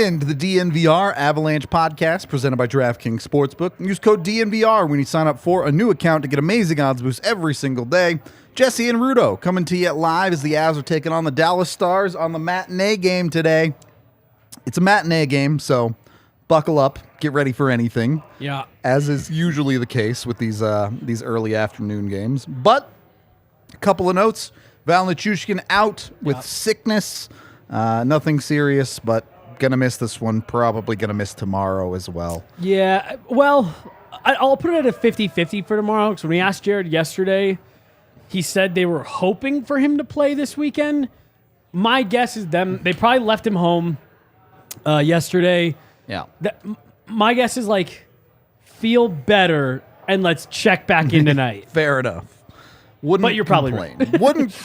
in to the DNVR Avalanche podcast presented by DraftKings Sportsbook. Use code DNVR when you sign up for a new account to get amazing odds boosts every single day. Jesse and Rudo coming to you live as the Avs are taking on the Dallas Stars on the matinee game today. It's a matinee game, so buckle up, get ready for anything. Yeah. As is usually the case with these early afternoon games. But a couple of notes. Val Nichushkin out with sickness. Nothing serious, but going to miss this one. Probably going to miss tomorrow as well. Yeah, well, I'll put it at a 50-50 for tomorrow, because when we asked Jared yesterday, he said they were hoping for him to play this weekend. My guess is they probably left him home yesterday. Yeah. My guess is feel better and let's check back in tonight. Fair enough. But you're probably right. Wouldn't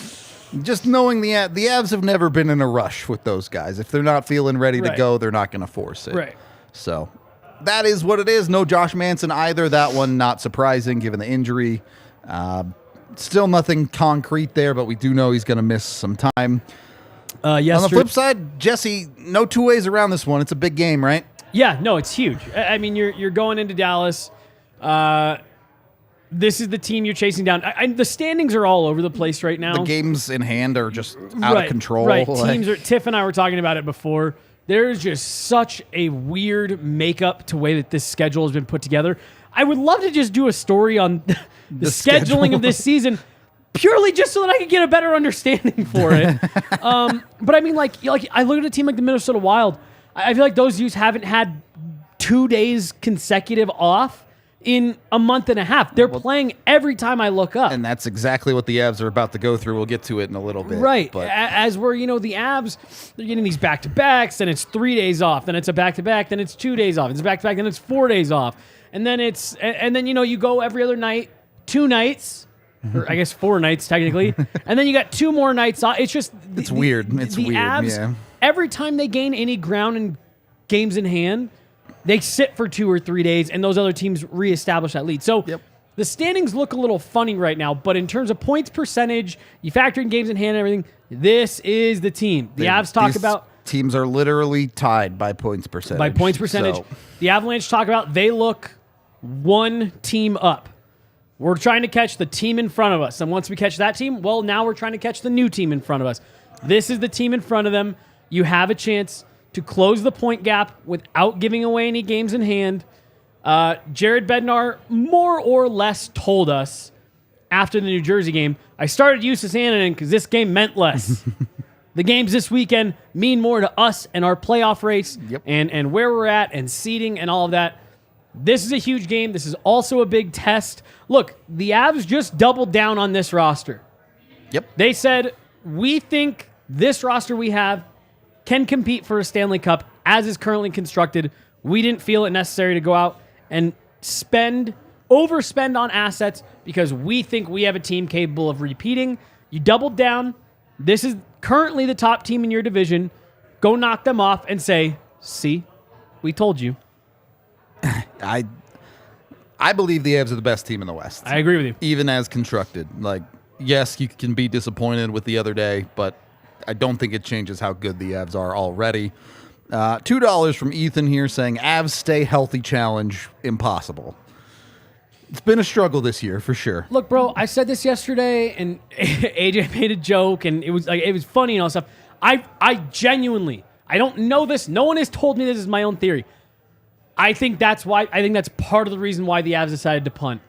just knowing the Avs have never been in a rush with those guys. If they're not feeling ready to go, they're not going to force it. Right. So that is what it is. No Josh Manson either. That one not surprising given the injury. Still nothing concrete there, but we do know he's going to miss some time. On the flip side, Jesse, no two ways around this one. It's a big game, right? Yeah, no, it's huge. I mean, you're going into Dallas. This is the team you're chasing down. The standings are all over the place right now. The games in hand are just out of control. Right, Tiff and I were talking about it before. There's just such a weird makeup to way that this schedule has been put together. I would love to just do a story on the scheduling of this season, purely just so that I could get a better understanding for it. But I mean, I look at a team like the Minnesota Wild. I feel like those dudes haven't had 2 days consecutive off in a month and a half. They're playing every time I look up. And that's exactly what the Avs are about to go through. We'll get to it in a little bit. Right. But as we're, the Avs, they're getting these back-to-backs, then it's 3 days off, then it's a back-to-back, then it's 2 days off, it's back-to-back, then it's 4 days off. And then you go every other night, 2 nights, or I guess 4 nights technically, and then you got 2 more nights off. It's just... It's weird. It's weird, Avs, yeah. Every time they gain any ground in games in hand, they sit for 2 or 3 days, and those other teams reestablish that lead. So the standings look a little funny right now, but in terms of points percentage, you factor in games in hand and everything, this is the team. The Avs talk about... Teams are literally tied by points percentage. By points percentage. So. The Avalanche talk about they look one team up. We're trying to catch the team in front of us. And once we catch that team, well, now we're trying to catch the new team in front of us. This is the team in front of them. You have a chance to close the point gap without giving away any games in hand. Jared Bednar more or less told us after the New Jersey game, I started Justus Annunen because this game meant less. The games this weekend mean more to us and our playoff race and where we're at and seeding and all of that. This is a huge game. This is also a big test. Look, the Avs just doubled down on this roster. Yep. They said, we think this roster we have can compete for a Stanley Cup as is currently constructed. We didn't feel it necessary to go out and overspend on assets because we think we have a team capable of repeating. You doubled down. This is currently the top team in your division. Go knock them off and say, see, we told you. I believe the Avs are the best team in the West. I agree with you. Even as constructed. Yes, you can be disappointed with the other day, but I don't think it changes how good the Avs are already. $2 from Ethan here saying, Avs stay healthy challenge, impossible. It's been a struggle this year, for sure. Look, bro, I said this yesterday, and AJ made a joke, and it was funny and all stuff. I genuinely, I don't know this. No one has told me this is my own theory. I think that's part of the reason why the Avs decided to punt.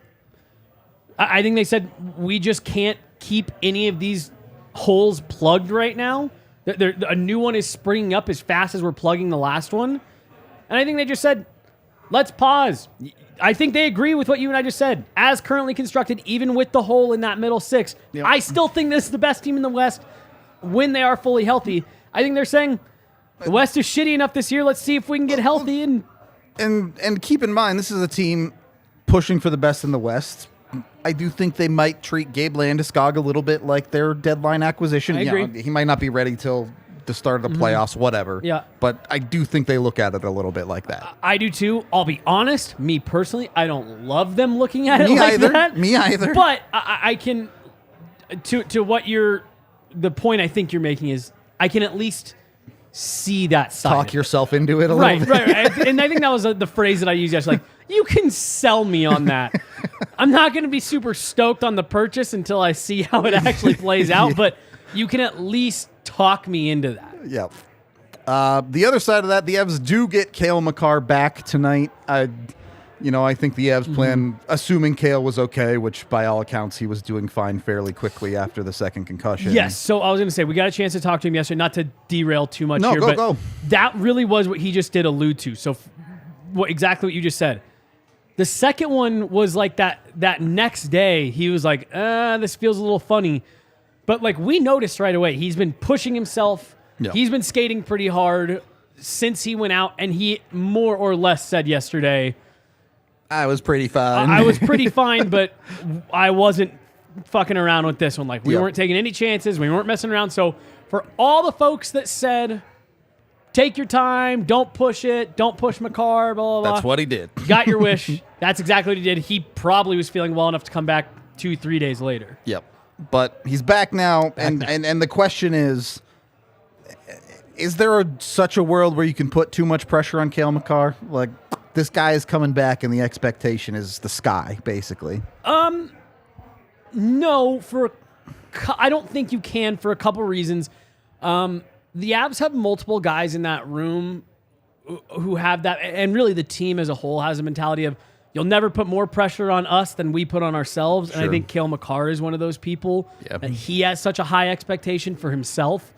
I think they said, we just can't keep any of these holes plugged right now. A new one is springing up as fast as we're plugging the last one. And I think they just said, let's pause. I think they agree with what you and I just said. As currently constructed, even with the hole in that middle 6, I still think this is the best team in the West when they are fully healthy. I think they're saying, the West is shitty enough this year. Let's see if we can get healthy. And keep in mind, this is a team pushing for the best in the West. I do think they might treat Gabe Landeskog a little bit like their deadline acquisition. I agree. He might not be ready till the start of the playoffs, whatever. Yeah. But I do think they look at it a little bit like that. I do too. I'll be honest. Me personally, I don't love them looking at it like that. Me either. But I can, to what the point I think you're making is, I can at least see that side. Talk of yourself into it a little bit. Right. And I think that was the phrase that I used yesterday. Like, you can sell me on that. I'm not going to be super stoked on the purchase until I see how it actually plays out, but you can at least talk me into that. Yep. The other side of that, the Avs do get Cale Makar back tonight. I think the Avs plan, assuming Cale was okay, which by all accounts he was doing fine fairly quickly after the second concussion. Yes, so I was going to say, we got a chance to talk to him yesterday, not to derail too much here, go, but go. That really was what he just did allude to. So exactly what you just said. The second one was like that next day, he was like, this feels a little funny. But like we noticed right away, he's been pushing himself. Yeah. He's been skating pretty hard since he went out, and he more or less said yesterday, I was pretty fine. I was pretty fine, but I wasn't fucking around with this one. Like, we Yep. weren't taking any chances. We weren't messing around. So for all the folks that said, take your time, don't push it, don't push Makar, blah, blah, blah. That's what he did. Got your wish. That's exactly what he did. He probably was feeling well enough to come back 2-3 days later. Yep. But he's back now, and the question is there such a world where you can put too much pressure on Cale Makar? Like, this guy is coming back, and the expectation is the sky, basically. No, I don't think you can for a couple reasons. The Avs have multiple guys in that room who have that, and really the team as a whole has a mentality of, you'll never put more pressure on us than we put on ourselves. Sure. And I think Cale Makar is one of those people. Yep. And he has such a high expectation for himself.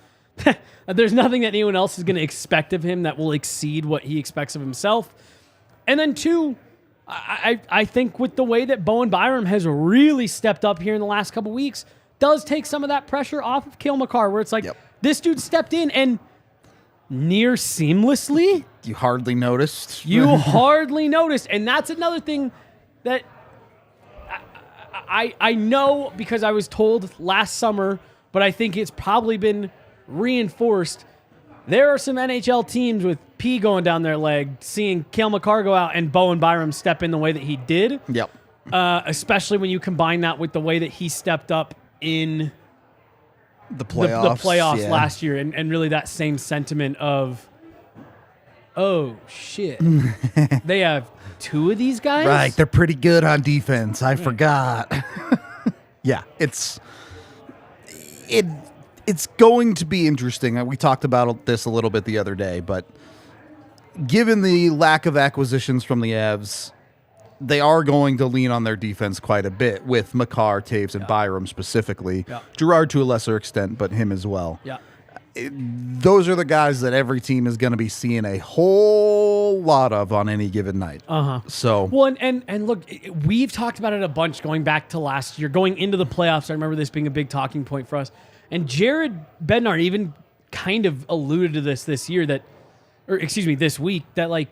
There's nothing that anyone else is going to expect of him that will exceed what he expects of himself. And then two, I think with the way that Bowen Byram has really stepped up here in the last couple weeks, does take some of that pressure off of Cale Makar, where it's like, this dude stepped in and near seamlessly. You hardly noticed. You hardly noticed. And that's another thing that I know because I was told last summer, but I think it's probably been reinforced. There are some NHL teams with pee going down their leg, seeing Cale Makar go out and Bowen Byram step in the way that he did. Yep. Especially when you combine that with the way that he stepped up in the playoffs, last year, and really that same sentiment of, oh shit, they have two of these guys. Right, they're pretty good on defense. I forgot. Yeah, it's going to be interesting. We talked about this a little bit the other day, but given the lack of acquisitions from the Avs, they are going to lean on their defense quite a bit with Makar, Taves, and Byram specifically. Yeah. Girard to a lesser extent, but him as well. Yeah. Those are the guys that every team is going to be seeing a whole lot of on any given night. So well, and look, we've talked about it a bunch going back to last year, going into the playoffs. I remember this being a big talking point for us. And Jared Bednar even kind of alluded to this this week, that like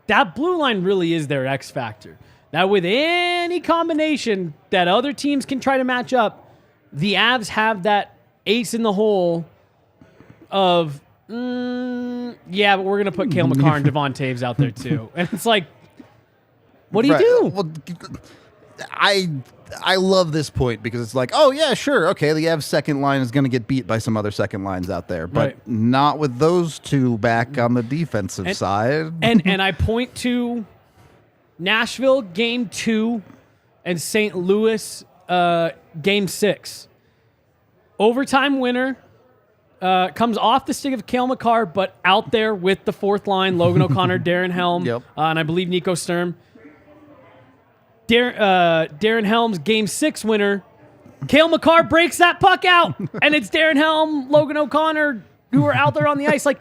that blue line really is their X factor. Now, with any combination that other teams can try to match up, the Avs have that ace in the hole of, but we're going to put Cale Makar and Devon Taves out there too. And it's like, what do you do? Well, I love this point because it's like, oh, yeah, sure. Okay, the Avs second line is going to get beat by some other second lines out there, but not with those two back on the defensive side. And I point to Nashville Game 2 and St. Louis Game 6. Overtime winner comes off the stick of Cale Makar, but out there with the fourth line, Logan O'Connor, Darren Helm, and I believe Nico Sturm. Darren Helm's Game 6 winner, Cale Makar breaks that puck out, and it's Darren Helm, Logan O'Connor, who are out there on the ice. Like,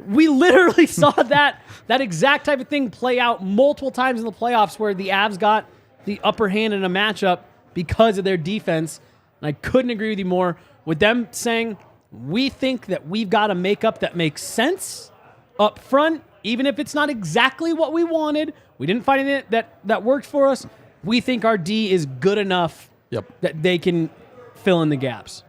we literally saw that exact type of thing play out multiple times in the playoffs where the Avs got the upper hand in a matchup because of their defense. And I couldn't agree with you more with them saying, we think that we've got a makeup that makes sense up front, even if it's not exactly what we wanted. We didn't find it that worked for us. We think our D is good enough that they can fill in the gaps.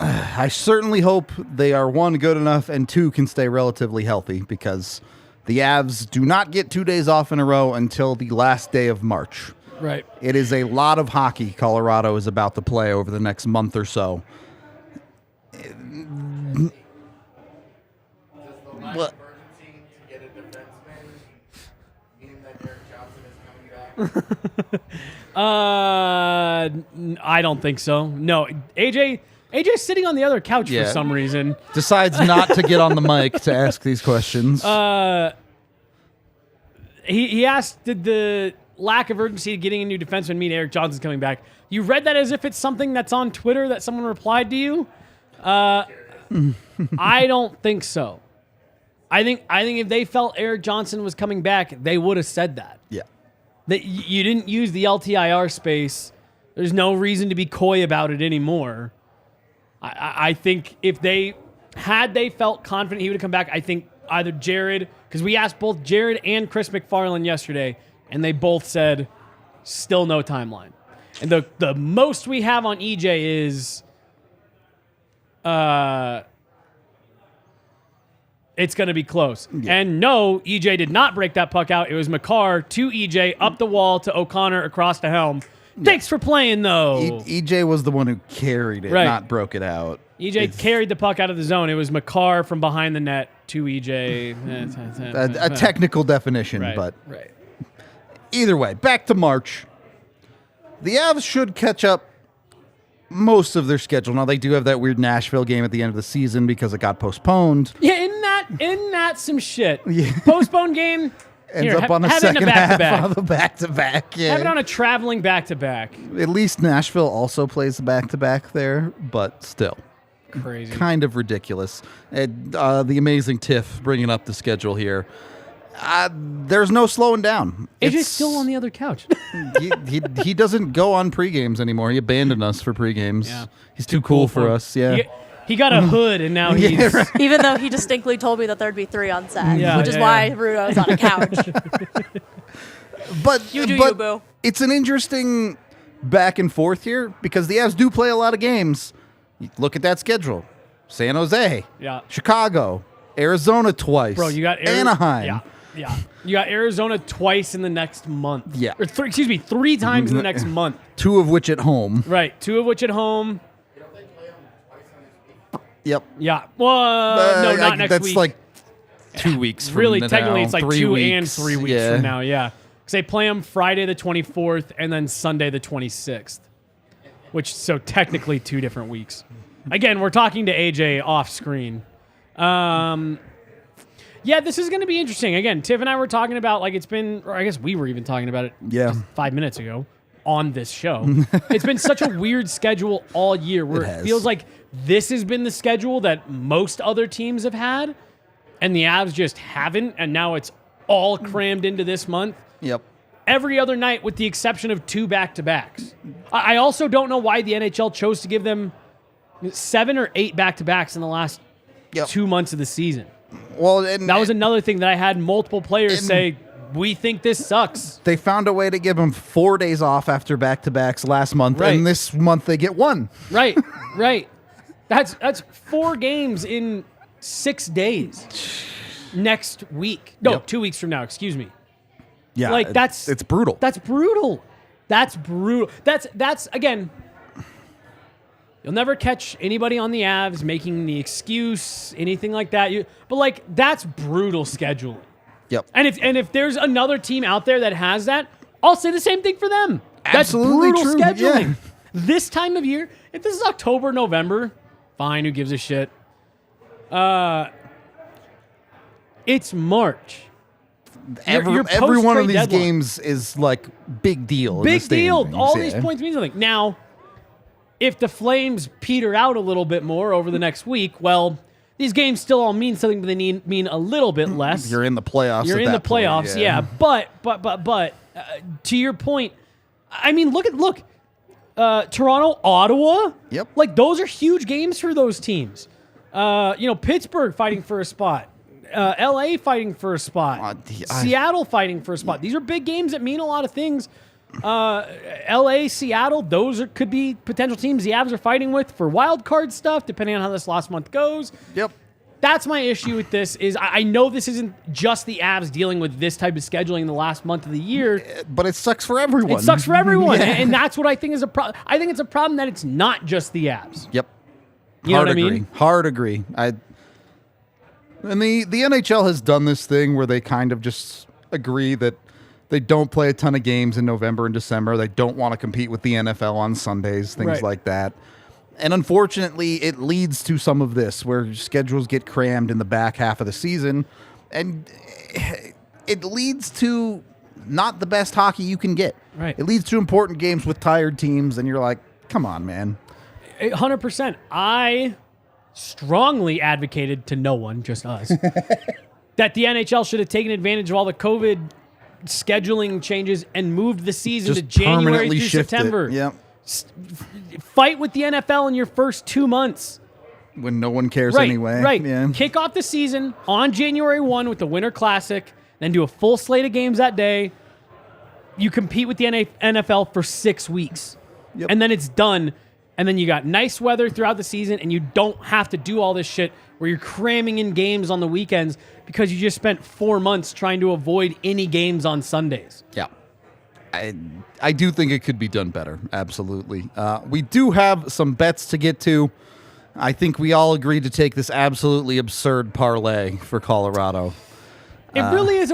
I certainly hope they are, one, good enough, and two, can stay relatively healthy, because the Avs do not get 2 days off in a row until the last day of March. Right. It is a lot of hockey Colorado is about to play over the next month or so. What? Emergency to get a defenseman, meaning that Eric Johnson is coming back? I don't think so. No, AJ's sitting on the other couch for some reason. Decides not to get on the mic to ask these questions. He asked, did the lack of urgency to getting a new defenseman mean Eric Johnson's coming back? You read that as if it's something that's on Twitter that someone replied to you? I don't think so. I think if they felt Eric Johnson was coming back, they would have said that. Yeah. That you didn't use the LTIR space. There's no reason to be coy about it anymore. I think if they felt confident he would come back, I think either Jared, because we asked both Jared and Chris McFarland yesterday, and they both said still no timeline. And the most we have on EJ is it's going to be close. Yeah. And no, EJ did not break that puck out. It was Makar to EJ, up the wall to O'Connor across the helm. Thanks for playing, though. EJ was the one who carried it, not broke it out. EJ carried the puck out of the zone. It was Makar from behind the net to EJ. A technical definition, but either way, back to March. The Avs should catch up most of their schedule. Now, they do have that weird Nashville game at the end of the season because it got postponed. Yeah, isn't that some shit? Yeah. Postponed game. Ends up on the second half of the back-to-back. Yeah. Have it on a traveling back-to-back. At least Nashville also plays the back-to-back there, but still. Crazy. Kind of ridiculous. The amazing Tiff bringing up the schedule here. There's no slowing down. AJ's still on the other couch. he doesn't go on pre-games anymore. He abandoned us for pre-games. Yeah. He's too cool for us. Yeah. He got a hood, and now he's... Right. Even though he distinctly told me that there'd be 3 on set, which is why Rudo's on a couch. But you boo. It's an interesting back and forth here because the Avs do play a lot of games. Look at that schedule. San Jose. Yeah. Chicago. Arizona twice. Bro, you got Anaheim. Yeah. You got Arizona twice in the next month. Yeah. Or 3 times in the next month. 2 of which at home. Right. 2 of which at home. Yep. Yeah. Well, no, not next that's week. That's like 2 weeks from really, now. technically, it's like 3 2 weeks. and 3 weeks from now, yeah. Because they play them Friday the 24th and then Sunday the 26th. So technically 2 different weeks. Again, we're talking to AJ off screen. Yeah, this is going to be interesting. Again, Tiff and I were talking about, like, it's been, or I guess we were even talking about it just 5 minutes ago on this show. It's been such a weird schedule all year where it feels like this has been the schedule that most other teams have had, and the Avs just haven't, and now it's all crammed into this month. Yep. Every other night with the exception of 2 back-to-backs. I also don't know why the NHL chose to give them 7 or 8 back-to-backs in the last 2 months of the season. Well, that was another thing that I had multiple players say, we think this sucks. They found a way to give them 4 days off after back-to-backs last month, and this month they get 1. Right. That's 4 games in 6 days next week. No, 2 weeks from now, excuse me. Yeah, like it's brutal. That's brutal. That's again, you'll never catch anybody on the Avs making the excuse, anything like that. But like that's brutal scheduling. Yep. And if there's another team out there that has that, I'll say the same thing for them. Absolutely That's brutal true. scheduling. Yeah. This time of year, if this is October, November, fine, who gives a shit? It's March. Every one of these games is like big deal. Big deal. All these points mean something. Now, if the Flames peter out a little bit more over the next week, well, these games still all mean something, but they mean a little bit less. You're in the playoffs. You're in the playoffs, point, yeah. But to your point, I mean, look, Toronto, Ottawa. Yep. Like those are huge games for those teams. Pittsburgh fighting for a spot. LA fighting for a spot. Seattle fighting for a spot. These are big games that mean a lot of things. LA, Seattle, those could be potential teams the Avs are fighting with for wild card stuff, depending on how this last month goes. Yep. That's my issue with this is I know this isn't just the Avs dealing with this type of scheduling in the last month of the year. But it sucks for everyone. It sucks for everyone. Yeah. And that's what I think is a problem. I think it's a problem that it's not just the Avs. Yep. You know what I mean? Hard agree. And the NHL has done this thing where they kind of just agree that they don't play a ton of games in November and December. They don't want to compete with the NFL on Sundays, things Right. like that. And unfortunately, it leads to some of this where schedules get crammed in the back half of the season. And it leads to not the best hockey you can get. Right. It leads to important games with tired teams, and you're like, come on, man. 100%. I strongly advocated to no one, just us, that the NHL should have taken advantage of all the COVID scheduling changes and moved the season Just to January permanently through shift September. it. Yep. Fight with the NFL in your first 2 months. When no one cares anyway. Right. Yeah. Kick off the season on January 1 with the Winter Classic, then do a full slate of games that day. You compete with the NFL for 6 weeks. Yep. And then it's done. And then you got nice weather throughout the season, and you don't have to do all this shit where you're cramming in games on the weekends because you just spent 4 months trying to avoid any games on Sundays. Yeah. I do think it could be done better. Absolutely. We do have some bets to get to. I think we all agreed to take this absolutely absurd parlay for Colorado. It really is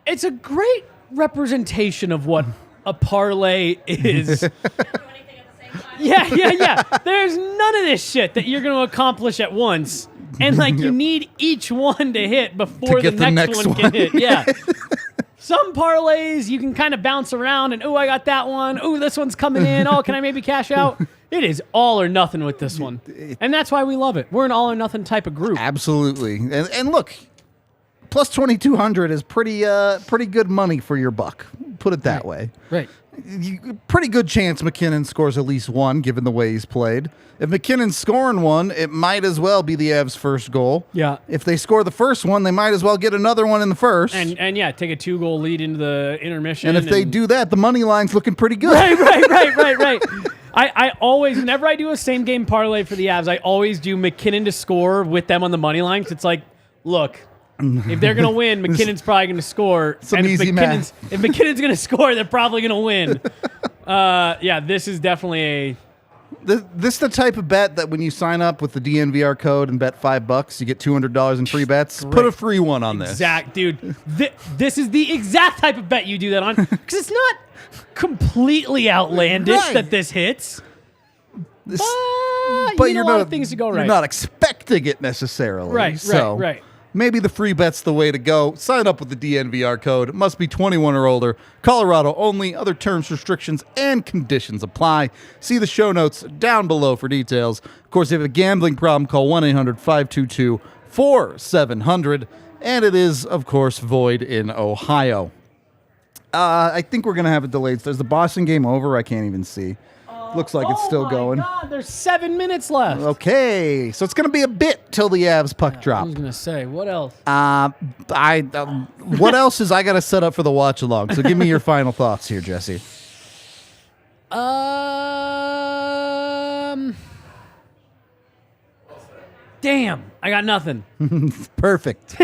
it's a great representation of what a parlay is. Yeah. There's none of this shit that you're going to accomplish at once. And you need each one to hit before To the get next one can hit. Yeah. Some parlays you can kind of bounce around and, I got that one. This one's coming in. Can I maybe cash out? It is all or nothing with this one. And that's why we love it. We're an all or nothing type of group. Absolutely. And look, plus 2,200 is pretty good money for your buck. Put it that way. Right. Pretty good chance MacKinnon scores at least one, given the way he's played. If MacKinnon's scoring one, it might as well be the Avs' first goal. Yeah. If they score the first one, they might as well get another one in the first. And yeah, take a 2-goal lead into the intermission. And if they do that, the money line's looking pretty good. Right. I always, whenever I do a same game parlay for the Avs, I always do MacKinnon to score with them on the money line. 'Cause it's like, look, if they're going to win, McKinnon's probably going to score. Some easy math. If McKinnon's going to score, they're probably going to win. This is definitely This is the type of bet that when you sign up with the DNVR code and bet $5, you get $200 in free bets. Great. Put a free one on this. exact, dude. This is the exact type of bet you do that on because it's not completely outlandish Right. that this hits. This- But you need a lot of things to go right. You're not expecting it necessarily. Right. Maybe the free bet's the way to go. Sign up with the DNVR code. It must be 21 or older. Colorado only. Other terms, restrictions, and conditions apply. See the show notes down below for details. Of course, if you have a gambling problem, call 1-800-522-4700. And it is, of course, void in Ohio. I think we're going to have a delayed. Is the Boston game over? I can't even see. Looks like it's still going. God, there's 7 minutes left. Okay, so it's going to be a bit till the Avs puck I drop. was gonna say, what else? What else is I got to set up for the watch along? So give me your final thoughts here, Jesse. Damn, I got nothing. Perfect.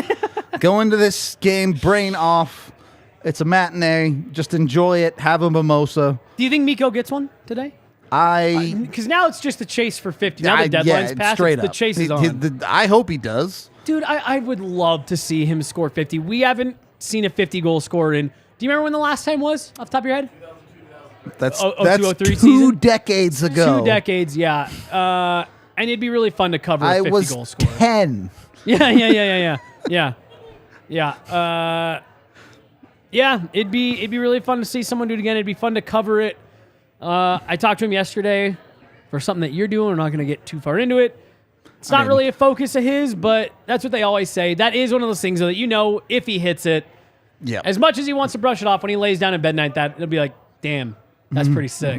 Go into this game, brain off. It's a matinee. Just enjoy it. Have a mimosa. Do you think Mikko gets one today? Because now it's just a chase for 50. Now the deadline's passed. Straight The up. chase is on. I hope he does. Dude, I would love to see him score 50. We haven't seen a 50-goal scorer in. Do you remember when the last time was, off the top of your head? That's 203 two season? decades ago. 2 decades, yeah. And it'd be really fun to cover a 50-goal score. 10. Yeah. It'd be really fun to see someone do it again. It'd be fun to cover it. I talked to him yesterday for something that you're doing. We're not going to get too far into it. It's not really a focus of his, but that's what they always say. That is one of those things that if he hits it, as much as he wants to brush it off when he lays down in bed night, it'll be like, damn, that's pretty sick.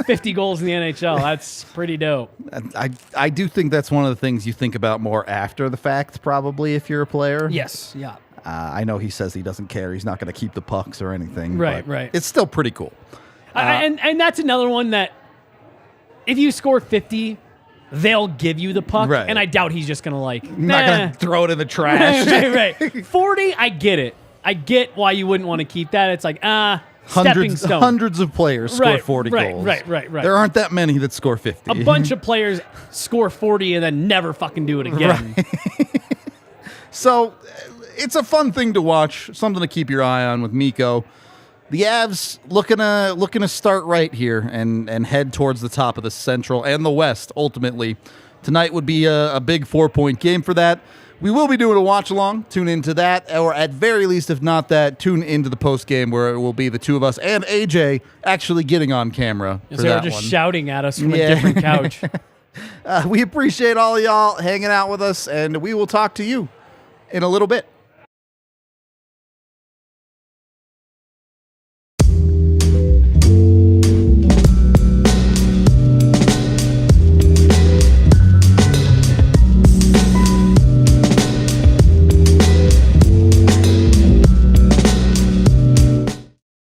50 goals in the NHL. That's pretty dope. I do think that's one of the things you think about more after the fact, probably, if you're a player. Yes, yeah. I know he says he doesn't care. He's not going to keep the pucks or anything. Right, but right. It's still pretty cool. And that's another one that if you score 50, they'll give you the puck. Right. And I doubt he's just going to not going to throw it in the trash. right. 40, I get it. I get why you wouldn't want to keep that. It's like, stepping stone. Hundreds of players score 40 goals. Right. There aren't that many that score 50. A bunch of players score 40 and then never fucking do it again. Right. So it's a fun thing to watch, something to keep your eye on with Mikko. The Avs looking to start right here and head towards the top of the Central and the West. Ultimately, tonight would be a big 4-point game for that. We will be doing a watch along. Tune into that, or at very least, if not that, tune into the post game where it will be the two of us and AJ actually getting on camera. So they're just shouting at us from a different couch. We appreciate all of y'all hanging out with us, and we will talk to you in a little bit.